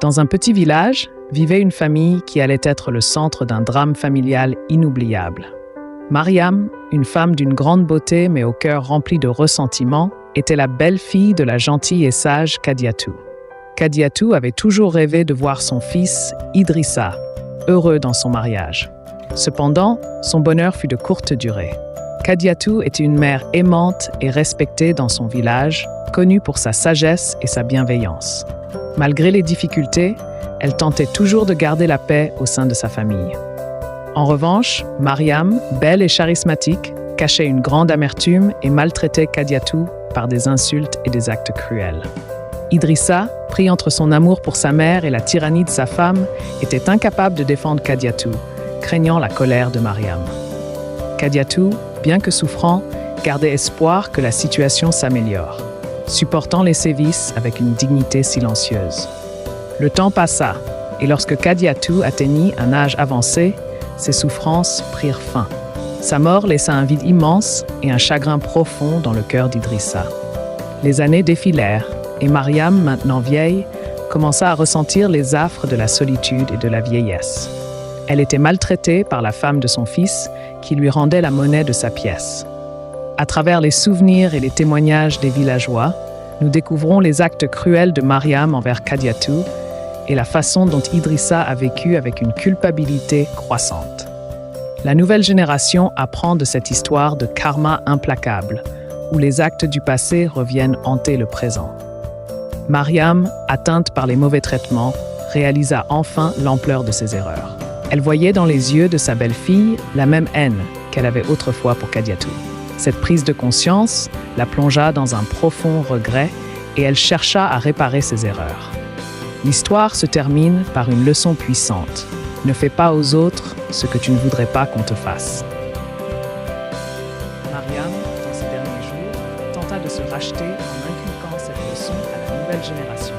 Dans un petit village, vivait une famille qui allait être le centre d'un drame familial inoubliable. Mariam, une femme d'une grande beauté mais au cœur rempli de ressentiment, était la belle-fille de la gentille et sage Kadiatou. Kadiatou avait toujours rêvé de voir son fils, Idrissa, heureux dans son mariage. Cependant, son bonheur fut de courte durée. Kadiatou était une mère aimante et respectée dans son village, connue pour sa sagesse et sa bienveillance. Malgré les difficultés, elle tentait toujours de garder la paix au sein de sa famille. En revanche, Mariam, belle et charismatique, cachait une grande amertume et maltraitait Kadiatou par des insultes et des actes cruels. Idrissa, pris entre son amour pour sa mère et la tyrannie de sa femme, était incapable de défendre Kadiatou, craignant la colère de Mariam. Kadiatou, bien que souffrant, gardait espoir que la situation s'améliore, supportant les sévices avec une dignité silencieuse. Le temps passa, et lorsque Kadiatou atteignit un âge avancé, ses souffrances prirent fin. Sa mort laissa un vide immense et un chagrin profond dans le cœur d'Idrissa. Les années défilèrent, et Mariam, maintenant vieille, commença à ressentir les affres de la solitude et de la vieillesse. Elle était maltraitée par la femme de son fils, qui lui rendait la monnaie de sa pièce. À travers les souvenirs et les témoignages des villageois, nous découvrons les actes cruels de Mariam envers Kadiatou et la façon dont Idrissa a vécu avec une culpabilité croissante. La nouvelle génération apprend de cette histoire de karma implacable, où les actes du passé reviennent hanter le présent. Mariam, atteinte par les mauvais traitements, réalisa enfin l'ampleur de ses erreurs. Elle voyait dans les yeux de sa belle-fille la même haine qu'elle avait autrefois pour Kadiatou. Cette prise de conscience la plongea dans un profond regret et elle chercha à réparer ses erreurs. L'histoire se termine par une leçon puissante. Ne fais pas aux autres ce que tu ne voudrais pas qu'on te fasse. Mariam, dans ses derniers jours, tenta de se racheter en inculquant cette leçon à la nouvelle génération.